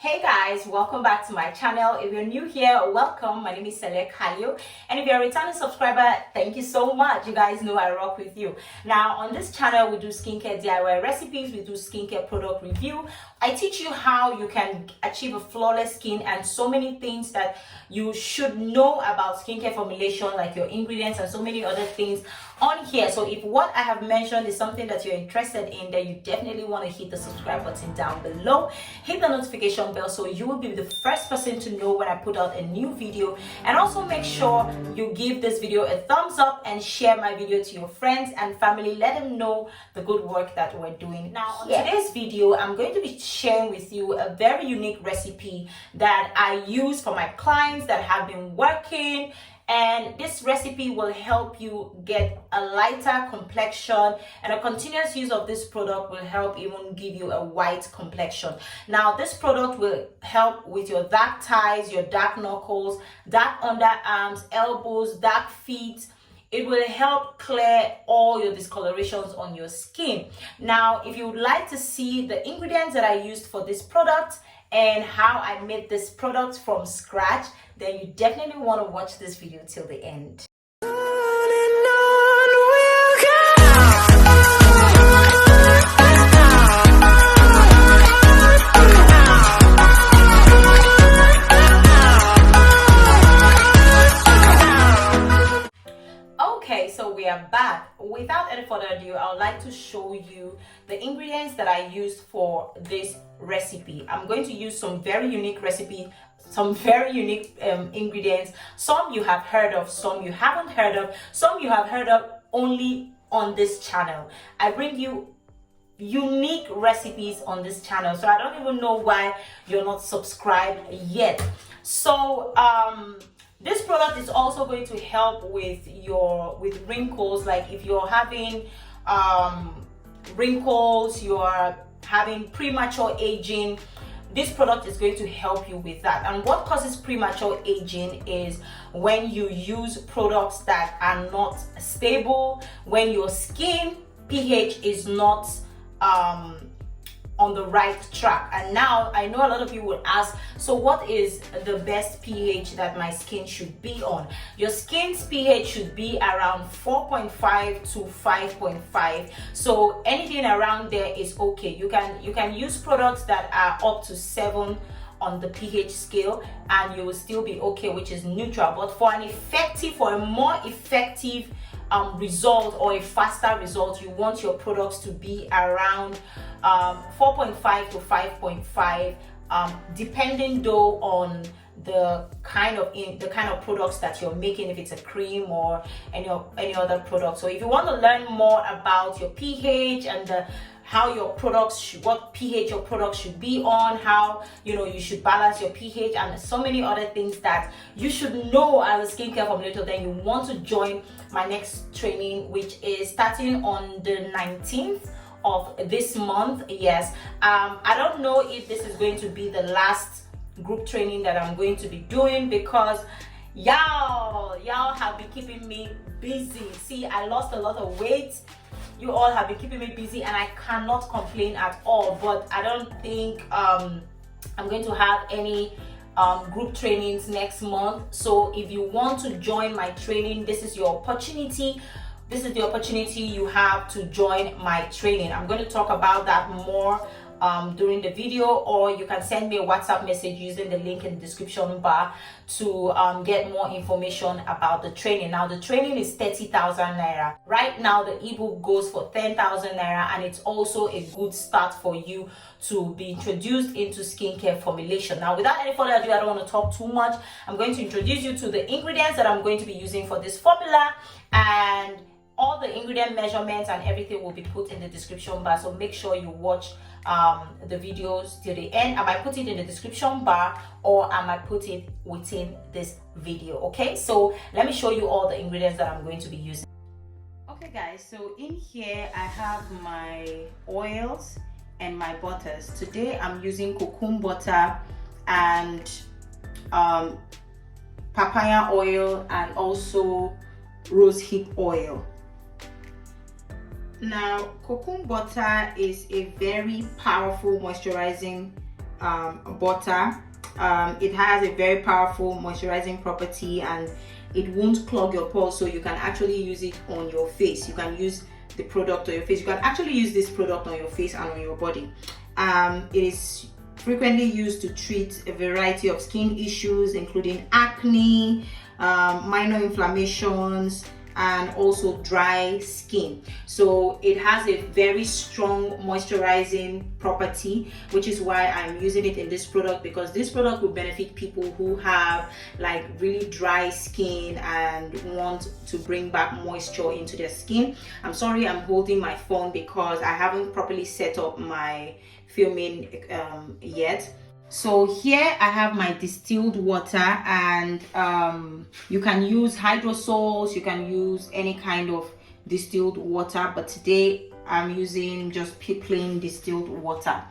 Hey guys, welcome back to my channel. If you're new here, welcome. My name is Selek Halio, and if you're a returning subscriber, thank you so much. You guys know I rock with you. Now on this channel we do skincare DIY recipes, we do skincare product review. I teach you how you can achieve a flawless skin and so many things that you should know about skincare formulation, like your ingredients and so many other things on here. So if what I have mentioned is something that you're interested in, then you definitely want to hit the subscribe button down below, hit the notification bell so you will be the first person to know when I put out a new video, and also make sure you give this video a thumbs up and share my video to your friends and family. Let them know the good work that we're doing. Now on today's video, I'm going to be sharing with you a very unique recipe that I use for my clients that have been working, and this recipe will help you get a lighter complexion, and a continuous use of this product will help even give you a white complexion. Now this product will help with your dark thighs, your dark knuckles, dark underarms, elbows, dark feet. It will help clear all your discolorations on your skin. Now if you would like to see the ingredients that I used for this product and how I made this product from scratch, then you definitely want to watch this video till the end. Okay, so we are back. Without any further ado, I would like to show you the ingredients that I used for this recipe. I'm going to use some very unique ingredients. Some you have heard of, some you haven't heard of, some you have heard of only on this channel. I bring you unique recipes on this channel, so I don't even know why you're not subscribed yet. So this product is also going to help with wrinkles. Like if you're having wrinkles, you're having premature aging, this product is going to help you with that. And what causes premature aging is when you use products that are not stable, when your skin pH is not on the right track. And now I know a lot of you will ask, so what is the best pH that my skin should be on? Your skin's pH should be around 4.5 to 5.5. so anything around there is okay. You can use products that are up to 7 on the pH scale and you will still be okay, which is neutral. But for a more effective result or a faster result, you want your products to be around 4.5 to 5.5, depending though on the kind of products that you're making, if it's a cream or any other product. So if you want to learn more about your pH and how your products what pH your products should be on, how you should balance your pH, and so many other things that you should know as a skincare formulator, then you want to join my next training, which is starting on the 19th of this month. Yes, I don't know if this is going to be the last group training that I'm going to be doing, because y'all have been keeping me busy. See, I lost a lot of weight. You all have been keeping me busy and I cannot complain at all. But I don't think I'm going to have any group trainings next month. So if you want to join my training, this is your opportunity. This is the opportunity you have to join my training. I'm going to talk about that more during the video, or you can send me a WhatsApp message using the link in the description bar to get more information about the training. Now the training is 30,000 naira. Right now the ebook goes for 10,000 naira, and it's also a good start for you to be introduced into skincare formulation. Now without any further ado, I don't want to talk too much. I'm going to introduce you to the ingredients that I'm going to be using for this formula, and all the ingredient measurements and everything will be put in the description bar. So make sure you watch the videos till the end. I might put it in the description bar, or I might put it within this video. Okay, so let me show you all the ingredients that I'm going to be using. Okay guys, so in here I have my oils and my butters. Today I'm using cocoa butter and papaya oil and also rose hip oil. Now, cocoa butter is a very powerful moisturizing butter. It has a very powerful moisturizing property, and it won't clog your pores, so you can actually use it on your face. You can use the product on your face. You can actually use this product on your face and on your body. It is frequently used to treat a variety of skin issues, including acne, minor inflammations, and also dry skin. So it has a very strong moisturizing property, which is why I'm using it in this product, because this product will benefit people who have like really dry skin and want to bring back moisture into their skin. I'm sorry, I'm holding my phone because I haven't properly set up my filming yet. So here I have my distilled water, and you can use hydrosols, you can use any kind of distilled water, but today I'm using just plain distilled water.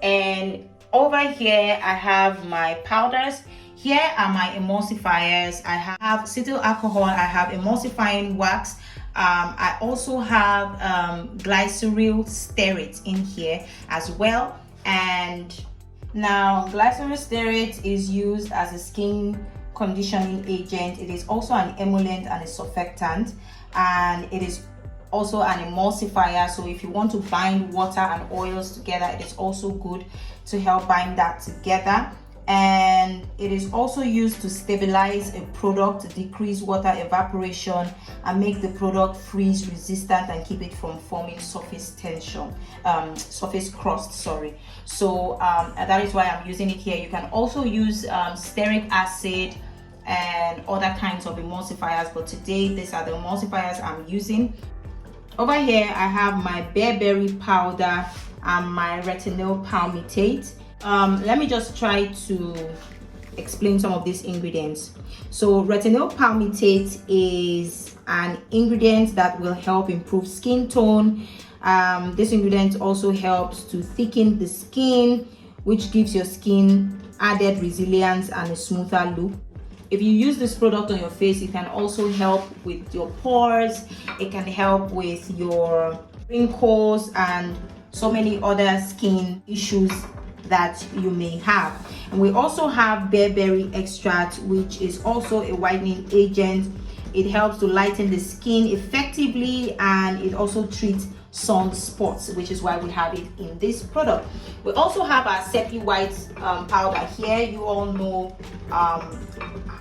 And over here I have my powders. Here are my emulsifiers. I have acetyl alcohol, I have emulsifying wax, I also have glyceryl stearate in here as well. And now, glyceryl stearate is used as a skin conditioning agent. It is also an emollient and a surfactant, and it is also an emulsifier. So if you want to bind water and oils together, it is also good to help bind that together. And it is also used to stabilize a product, decrease water evaporation, and make the product freeze resistant and keep it from forming surface crust. So that is why I'm using it here. You can also use stearic acid and other kinds of emulsifiers, but today these are the emulsifiers I'm using. Over here I have my bearberry powder and my retinol palmitate. Let me just try to explain some of these ingredients. So retinol palmitate is an ingredient that will help improve skin tone. This ingredient also helps to thicken the skin, which gives your skin added resilience and a smoother look. If you use this product on your face, it can also help with your pores. It can help with your wrinkles and so many other skin issues that you may have. And we also have bearberry extract, which is also a whitening agent. It helps to lighten the skin effectively, and it also treats sunspots, which is why we have it in this product. We also have our Seppi White powder here. You all know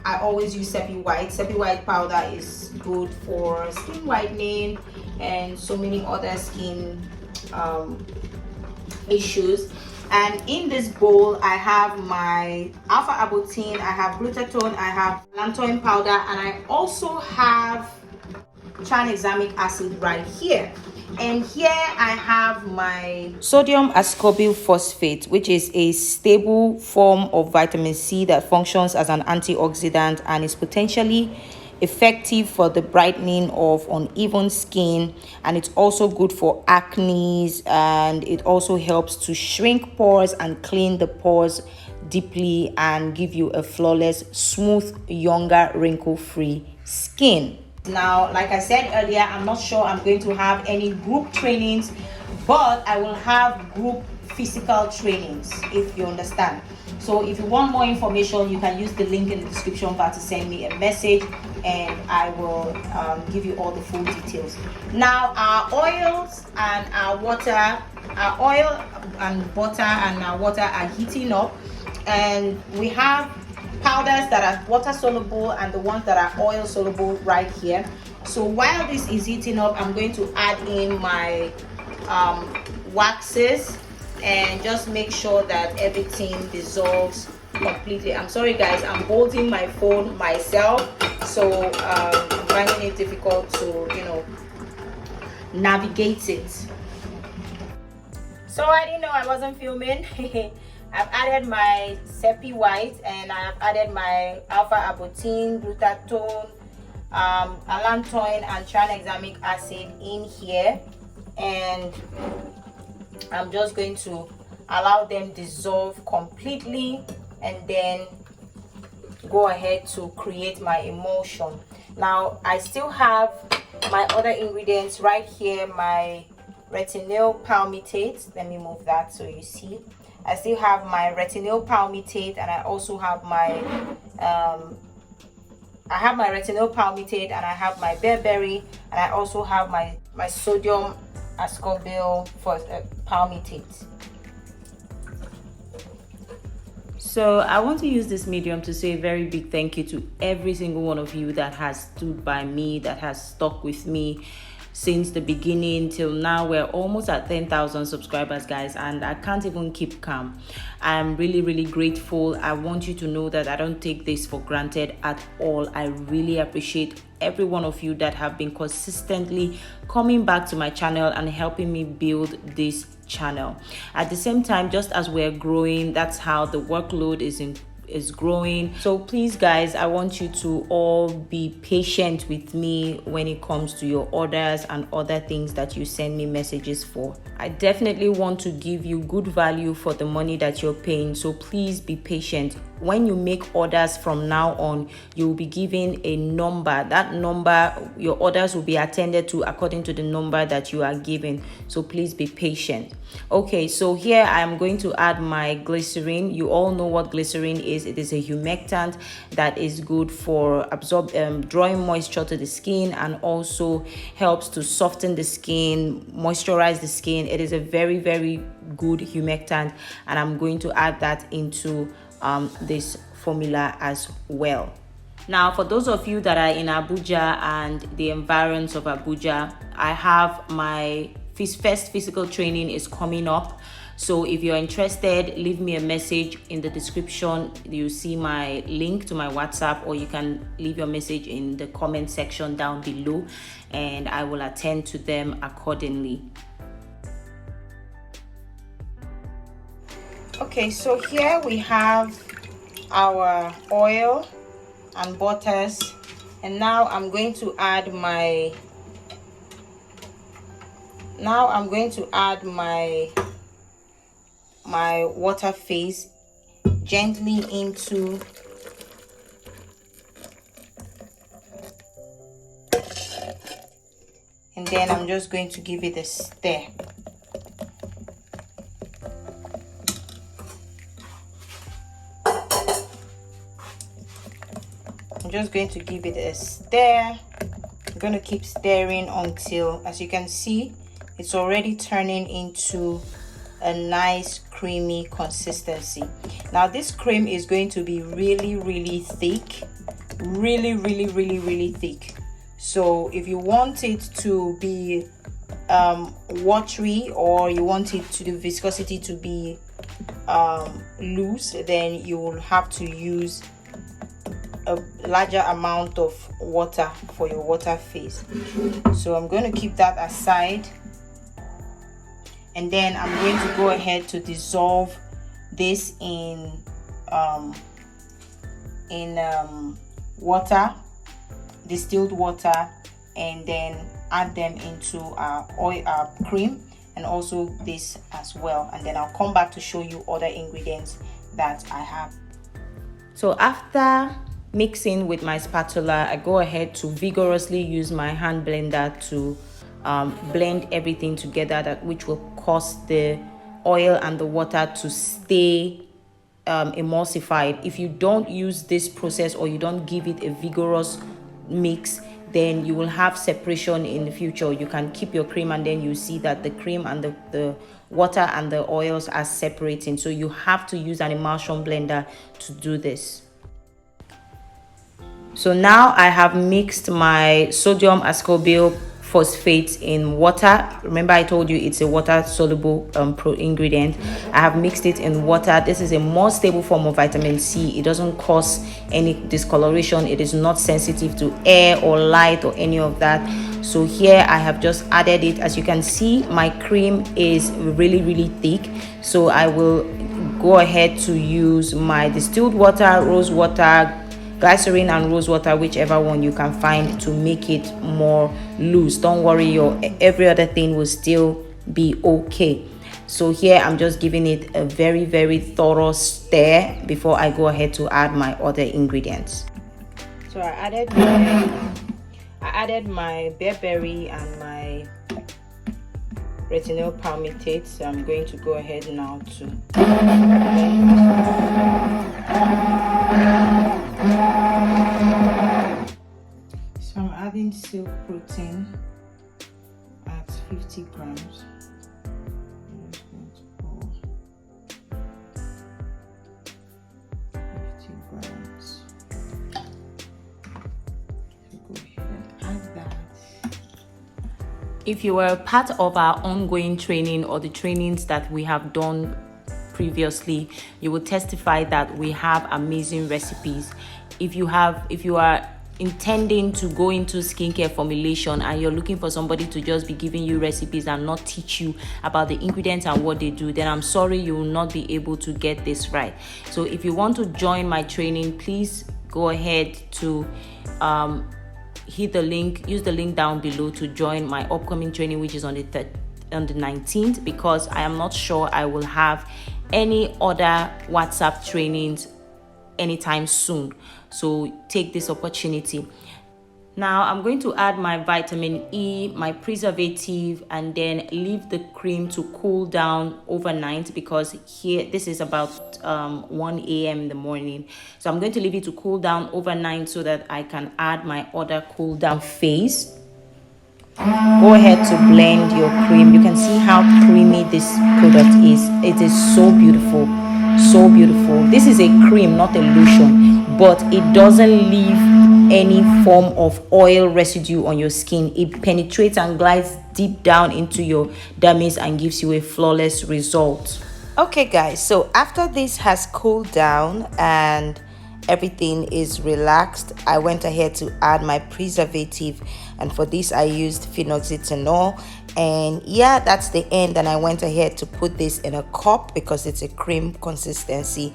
I always use Seppi White. Seppi White powder is good for skin whitening and so many other skin issues. And in this bowl I have my alpha arbutine, I have glutathione, I have lantoin powder, and I also have tranexamic acid right here. And here I have my sodium ascorbyl phosphate, which is a stable form of vitamin C that functions as an antioxidant and is potentially effective for the brightening of uneven skin, and it's also good for acne, and it also helps to shrink pores and clean the pores deeply and give you a flawless, smooth, younger, wrinkle-free skin. Now, like I said earlier, I'm not sure I'm going to have any group trainings, but I will have group physical trainings, if you understand. So if you want more information, you can use the link in the description bar to send me a message, and I will give you all the full details. Now, our oils and our water, our oil and butter and our water are heating up, and we have powders that are water soluble and the ones that are oil soluble right here. So while this is heating up, I'm going to add in my waxes and just make sure that everything dissolves completely. I'm sorry guys, I'm holding my phone myself, so I'm finding it difficult to navigate it. So I didn't know I wasn't filming. I've added my Seppi White, and I have added my alpha arbutine, glutathione, allantoin, and tranexamic acid in here, and I'm just going to allow them dissolve completely and then go ahead to create my emulsion. Now I still have my other ingredients right here, my retinol palmitate. Let me move that so you see. I still have my retinol palmitate, and I also have my retinol palmitate, and I have my bearberry, and I also have my sodium ascorbyl for palmitate. So I want to use this medium to say a very big thank you to every single one of you that has stood by me, that has stuck with me since the beginning till now. We're almost at 10,000 subscribers, guys, and I can't even keep calm. I'm really grateful. I want you to know that I don't take this for granted at all. I really appreciate every one of you that have been consistently coming back to my channel and helping me build this channel. At the same time, just as we're growing, that's how the workload is growing. So please, guys, I want you to all be patient with me when it comes to your orders and other things that you send me messages for. I definitely want to give you good value for the money that you're paying, so please be patient. When you make orders from now on, you will be given a number. That number, your orders will be attended to according to the number that you are given, so please be patient. Okay, so here I am going to add my glycerin. You all know what glycerin is. It is a humectant that is good for drawing moisture to the skin, and also helps to soften the skin, moisturize the skin. It is a very good humectant, and I'm going to add that into this formula as well. Now, for those of you that are in Abuja and the environs of Abuja, I have my first physical training is coming up. So if you're interested, leave me a message in the description. You see my link to my WhatsApp, or you can leave your message in the comment section down below, and I will attend to them accordingly. Okay, so here we have our oil and butters, and now I'm going to add my water phase gently into and then I'm just going to give it a stir. I'm just going to give it a stir. I'm going to keep stirring until, as you can see, it's already turning into a nice creamy consistency. Now this cream is going to be really thick, really thick. So if you want it to be watery, or you want it to the viscosity to be loose, then you will have to use a larger amount of water for your water phase. So I'm going to keep that aside, and then I'm going to go ahead to dissolve this in water, distilled water, and then add them into our oil, our cream, and also this as well. And then I'll come back to show you other ingredients that I have. So after mixing with my spatula, I go ahead to vigorously use my hand blender to blend everything together, which will cause the oil and the water to stay emulsified. If you don't use this process, or you don't give it a vigorous mix, then you will have separation in the future. You can keep your cream, and then you see that the cream and the water and the oils are separating. So you have to use an emulsion blender to do this. So now I have mixed my sodium ascorbyl phosphate in water. Remember, I told you it's a water soluble ingredient. I have mixed it in water. This is a more stable form of vitamin C. It doesn't cause any discoloration. It is not sensitive to air or light or any of that. So here I have just added it. As you can see, my cream is really thick. So I will go ahead to use my distilled water, rose water, glycerin and rose water, whichever one you can find, to make it more loose. Don't worry, your every other thing will still be okay. So here I'm just giving it a very thorough stir before I go ahead to add my other ingredients. So I added my bearberry and my retinol palmitate. So I'm going to go ahead now to so I'm adding silk protein at 50 grams. I'm just going to pour 50 grams. Go ahead and add that. If you were a part of our ongoing training or the trainings that we have done previously, you will testify that we have amazing recipes. If you are intending to go into skincare formulation and you're looking for somebody to just be giving you recipes and not teach you about the ingredients and what they do, then I'm sorry, you will not be able to get this right. So if you want to join my training, please go ahead to hit the link, use the link down below to join my upcoming training, which is on the 19th, because I am not sure I will have any other WhatsApp trainings anytime soon. So take this opportunity. Now I'm going to add my vitamin E, my preservative, and then leave the cream to cool down overnight, because here this is about 1 a.m. in the morning. So I'm going to leave it to cool down overnight so that I can add my other cool down phase. Go ahead to blend your cream. You can see how creamy this product is. It is so beautiful, so beautiful. This is a cream, not a lotion, but it doesn't leave any form of oil residue on your skin. It penetrates and glides deep down into your dermis and gives you a flawless result. Okay guys, so after this has cooled down and everything is relaxed, I went ahead to add my preservative, and for this I used phenoxyethanol. And yeah, that's the end. And I went ahead to put this in a cup because it's a cream consistency,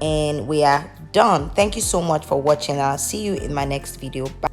and we are done. Thank you so much for watching. I'll see you in my next video. Bye.